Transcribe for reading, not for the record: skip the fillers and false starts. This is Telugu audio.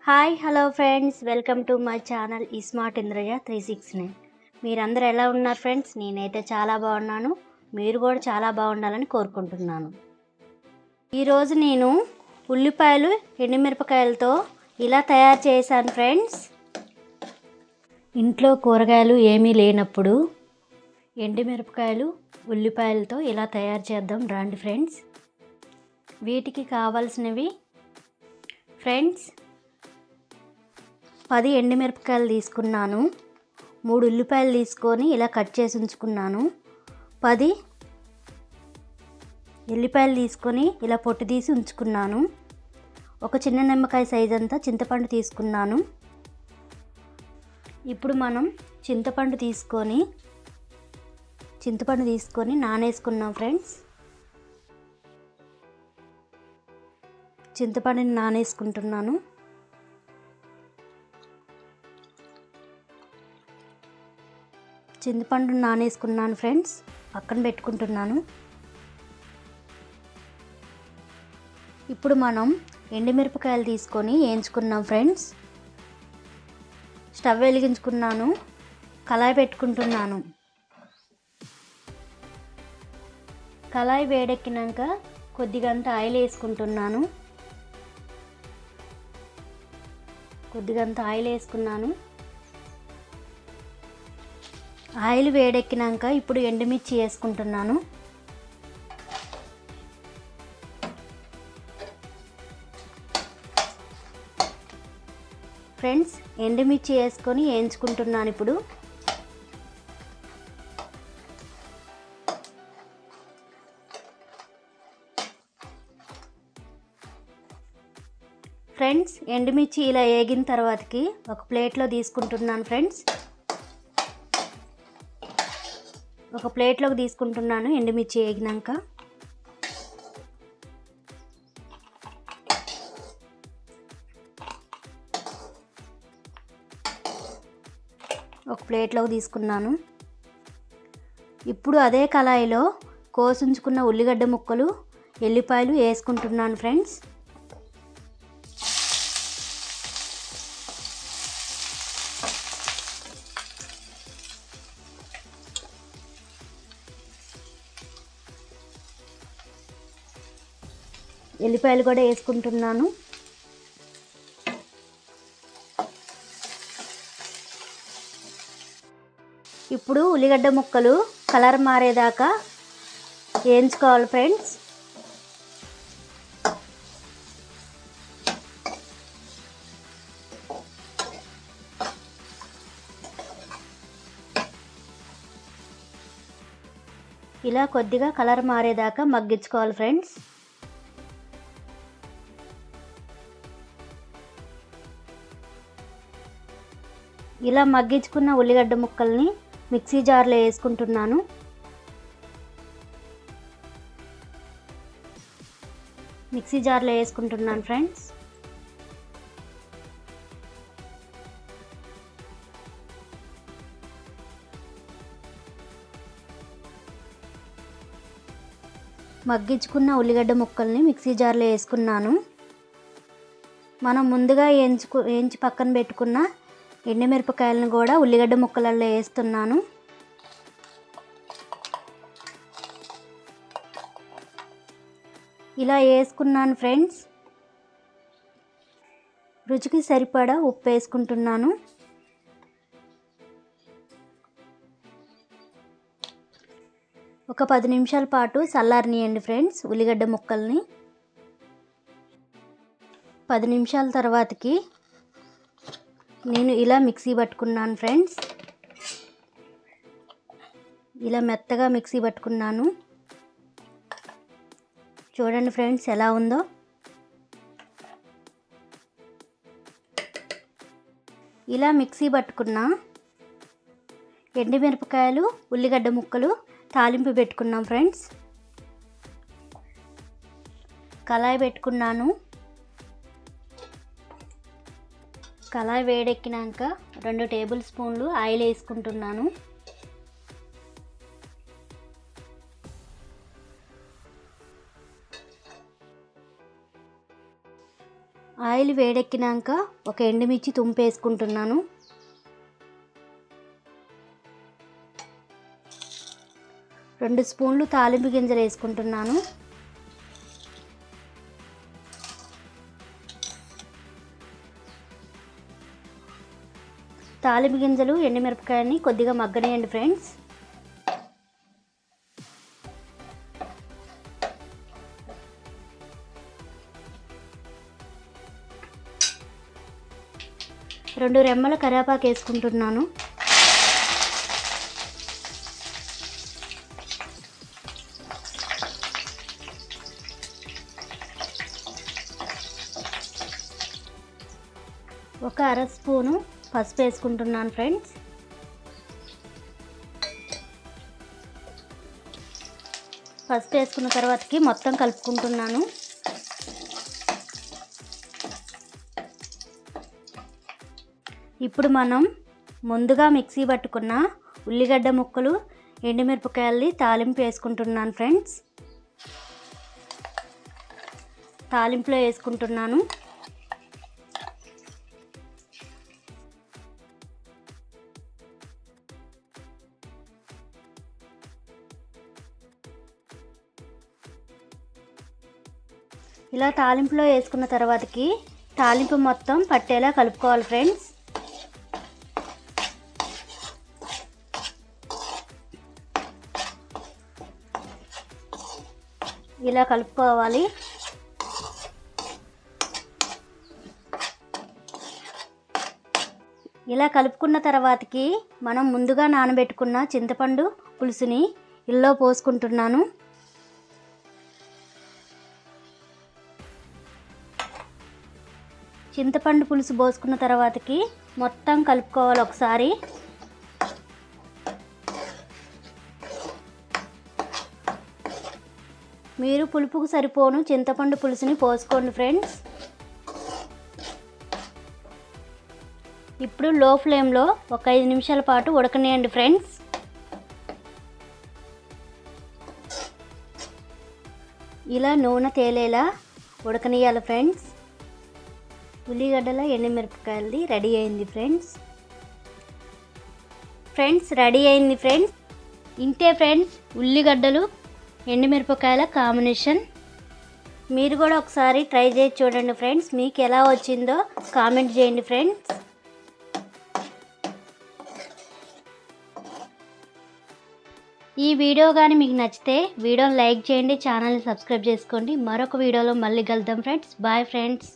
Hi hello friends, welcome to my channel ఈ స్మార్ట్ ఇంద్రజ 369. మీరందరూ ఎలా ఉన్నారు ఫ్రెండ్స్? నేనైతే చాలా బాగున్నాను. మీరు కూడా చాలా బాగుండాలని కోరుకుంటున్నాను. ఈరోజు నేను ఉల్లిపాయలు ఎండుమిరపకాయలతో ఇలా తయారు చేశాను ఫ్రెండ్స్. ఇంట్లో కూరగాయలు ఏమీ లేనప్పుడు ఎండుమిరపకాయలు ఉల్లిపాయలతో ఇలా తయారు చేద్దాం రండి ఫ్రెండ్స్. వీటికి కావాల్సినవి ఫ్రెండ్స్ 10 ఎండుమిరపకాయలు తీసుకున్నాను. 3 ఉల్లిపాయలు తీసుకొని ఇలా కట్ చేసి ఉంచుకున్నాను. 10 ఎల్లిపాయలు తీసుకొని ఇలా పొట్టు తీసి ఉంచుకున్నాను. ఒక చిన్న నిమ్మకాయ సైజ్ అంతా చింతపండు తీసుకున్నాను. ఇప్పుడు మనం చింతపండు తీసుకొని నానేసుకున్నాం ఫ్రెండ్స్. చింతపండుని నానేసుకుంటున్నాను. చింతపండుని నానేసుకున్నాను ఫ్రెండ్స్, పక్కన పెట్టుకుంటున్నాను. ఇప్పుడు మనం ఎండుమిరపకాయలు తీసుకొని వేయించుకున్నాం ఫ్రెండ్స్. స్టవ్ వెలిగించుకున్నాను, కళాయి పెట్టుకుంటున్నాను. కళాయి వేడెక్కినాక కొద్దిగంత ఆయిల్ వేసుకుంటున్నాను. ఆయిల్ వేడెక్కినాక ఇప్పుడు ఎండుమిర్చి వేసుకుంటున్నాను. ఫ్రెండ్స్, ఎండుమిర్చి వేసుకొని వేయించుకుంటున్నాను. ఇప్పుడు ఫ్రెండ్స్, ఎండుమిర్చి ఇలా వేగిన తర్వాతకి ఒక ప్లేట్లో తీసుకుంటున్నాను ఫ్రెండ్స్. ఒక ప్లేట్లోకి తీసుకుంటున్నాను ఎండుమిర్చి వేగినాక. ఒక ప్లేట్లోకి తీసుకున్నాను. ఇప్పుడు అదే కళాయిలో కోసుంచుకున్న ఉల్లిగడ్డ ముక్కలు, ఎల్లిపాయలు వేసుకుంటున్నాను ఫ్రెండ్స్. ఎల్లిపాయలు కూడా వేసుకుంటున్నాను. ఇప్పుడు ఉల్లిగడ్డ ముక్కలు కలర్ మారేదాకా వేయించుకోవాలి ఫ్రెండ్స్. ఇలా కొద్దిగా కలర్ మారేదాకా మగ్గించుకోవాలి ఫ్రెండ్స్. ఇలా మగ్గించుకున్న ఉల్లిగడ్డ ముక్కల్ని మిక్సీ జార్లో వేసుకుంటున్నాను. ఫ్రెండ్స్. మగ్గించుకున్న ఉల్లిగడ్డ ముక్కల్ని మిక్సీ జార్లో వేసుకున్నాను. మనం ముందుగా వేయించి పక్కన పెట్టుకున్న ఎండుమిరపకాయలను కూడా ఉల్లిగడ్డ ముక్కలలో వేస్తున్నాను. ఇలా వేసుకున్నాను ఫ్రెండ్స్. రుచికి సరిపడా ఉప్పు వేసుకుంటున్నాను. ఒక 10 నిమిషాల పాటు చల్లారనియండి ఫ్రెండ్స్ ఉల్లిగడ్డ ముక్కల్ని. 10 నిమిషాల తర్వాతకి నేను ఇలా మిక్సీ పట్టుకున్నాను ఫ్రెండ్స్. ఇలా మెత్తగా మిక్సీ పట్టుకున్నాను. చూడండి ఫ్రెండ్స్ ఎలా ఉందో. ఇలా మిక్సీ పట్టుకున్న ఎండుమిరపకాయలు, ఉల్లిగడ్డ ముక్కలు తాలింపు పెట్టుకున్నాం ఫ్రెండ్స్. కళాయి పెట్టుకున్నాను. కళాయి వేడెక్కినాక 2 టేబుల్ స్పూన్లు ఆయిల్ వేసుకుంటున్నాను. ఆయిల్ వేడెక్కినాక ఒక ఎండుమిర్చి తుంపేసుకుంటున్నాను. రెండు స్పూన్లు తాలింపు గింజలు వేసుకుంటున్నాను. తాలింపు గింజలు ఎండుమిరపకాయని కొద్దిగా మగ్గనియండి ఫ్రెండ్స్. రెండు రెమ్మల కరివేపాకు వేసుకుంటున్నాను. ఒక అర స్పూను పసుపు వేసుకుంటున్నాను ఫ్రెండ్స్. పసుపు వేసుకున్న తర్వాతకి మొత్తం కలుపుకుంటున్నాను. ఇప్పుడు మనం ముందుగా మిక్సీ పట్టుకున్న ఉల్లిగడ్డ ముక్కలు ఎండుమిరపకాయల్ని తాలింపు వేసుకుంటున్నాను ఫ్రెండ్స్. తాలింపులో వేసుకుంటున్నాను. ఇలా తాలింపులో వేసుకున్న తర్వాతకి తాలింపు మొత్తం పట్టేలా కలుపుకోవాలి ఫ్రెండ్స్. ఇలా కలుపుకోవాలి. ఇలా కలుపుకున్న తర్వాతకి మనం ముందుగా నానబెట్టుకున్న చింతపండు పులుసుని ఇల్లో పోసుకుంటున్నాను. చింతపండు పులుసు పోసుకున్న తర్వాతకి మొత్తం కలుపుకోవాలి ఒకసారి. మీరు పులుపుకు సరిపోను చింతపండు పులుసుని పోసుకోండి ఫ్రెండ్స్. ఇప్పుడు లో ఫ్లేమ్లో ఒక 5 నిమిషాల పాటు ఉడకనియండి ఫ్రెండ్స్. ఇలా నూనె తేలేలా ఉడకనియాలి ఫ్రెండ్స్. ఉల్లిగడ్డల ఎండుమిరపకాయలది రెడీ అయింది ఫ్రెండ్స్. రెడీ అయింది ఫ్రెండ్స్. ఇంతే ఫ్రెండ్స్ ఉల్లిగడ్డలు ఎండుమిరపకాయల కాంబినేషన్. మీరు కూడా ఒకసారి ట్రై చేసి చూడండి ఫ్రెండ్స్. మీకు ఎలా వచ్చిందో కామెంట్ చేయండి ఫ్రెండ్స్. ఈ వీడియో కానీ మీకు నచ్చితే వీడియోని లైక్ చేయండి, ఛానల్ని సబ్స్క్రైబ్ చేసుకోండి. మరొక వీడియోలో మళ్ళీ కలుద్దాం ఫ్రెండ్స్. Bye friends.